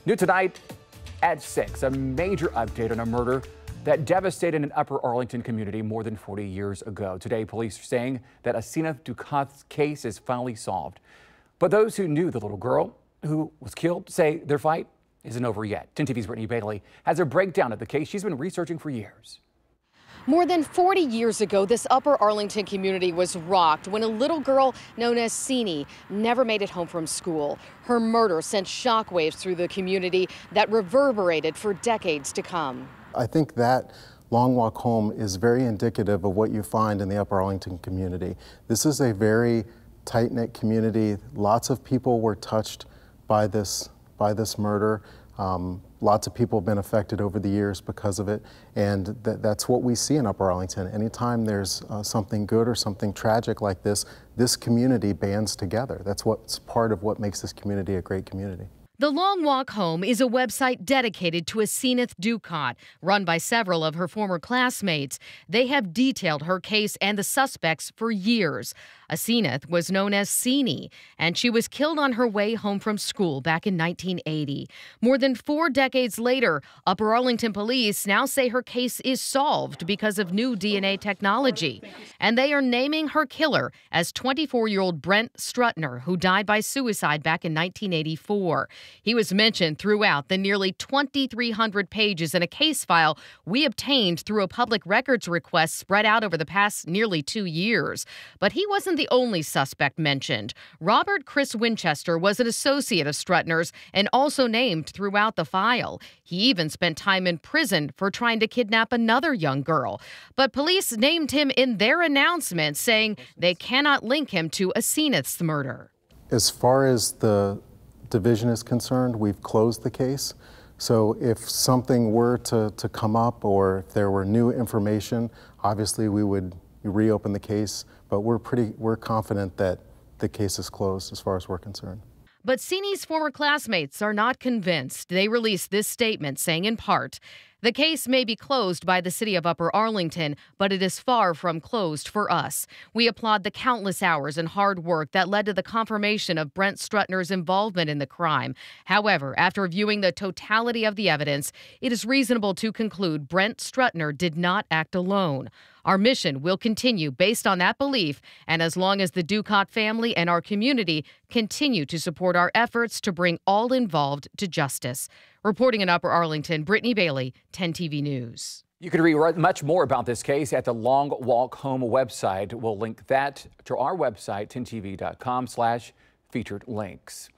New tonight at 6, a major update on a murder that devastated an Upper Arlington community more than 40 years ago. Today, police are saying that Asenath Dukat's case is finally solved. But those who knew the little girl who was killed say their fight isn't over yet. 10 TV's Brittany Bailey has a breakdown of the case she's been researching for years. More than 40 years ago, this Upper Arlington community was rocked when a little girl known as Sini never made it home from school. Her murder sent shockwaves through the community that reverberated for decades to come. I think that long walk home is very indicative of what you find in the Upper Arlington community. This is a very tight-knit community. Lots of people were touched by this murder. Lots of people have been affected over the years because of it, and that's what we see in Upper Arlington. Anytime there's something good or something tragic like this community bands together. That's what's part of what makes this community a great community. The Long Walk Home is a website dedicated to Asenath Dukat, run by several of her former classmates. They have detailed her case and the suspects for years. Asenath was known as Sini, and she was killed on her way home from school back in 1980. More than 4 decades later, Upper Arlington police now say her case is solved because of new DNA technology. And they are naming her killer as 24-year-old Brent Strutner, who died by suicide back in 1984. He was mentioned throughout the nearly 2,300 pages in a case file we obtained through a public records request spread out over the past nearly 2 years. But he wasn't the only suspect mentioned. Robert Chris Winchester was an associate of Strutner's and also named throughout the file. He even spent time in prison for trying to kidnap another young girl. But police named him in their announcement, saying they cannot link him to Asenath's murder. As far as the division is concerned, we've closed the case. So if something were to come up or if there were new information, obviously we would reopen the case, but we're confident that the case is closed as far as we're concerned. But Sini's former classmates are not convinced. They released this statement saying, in part, the case may be closed by the city of Upper Arlington, but it is far from closed for us. We applaud the countless hours and hard work that led to the confirmation of Brent Strutner's involvement in the crime. However, after reviewing the totality of the evidence, it is reasonable to conclude Brent Strutner did not act alone. Our mission will continue based on that belief, and as long as the Dukat family and our community continue to support our efforts to bring all involved to justice. Reporting in Upper Arlington, Brittany Bailey, 10 TV News. You can read much more about this case at the Long Walk Home website. We'll link that to our website, 10tv.com/featured links.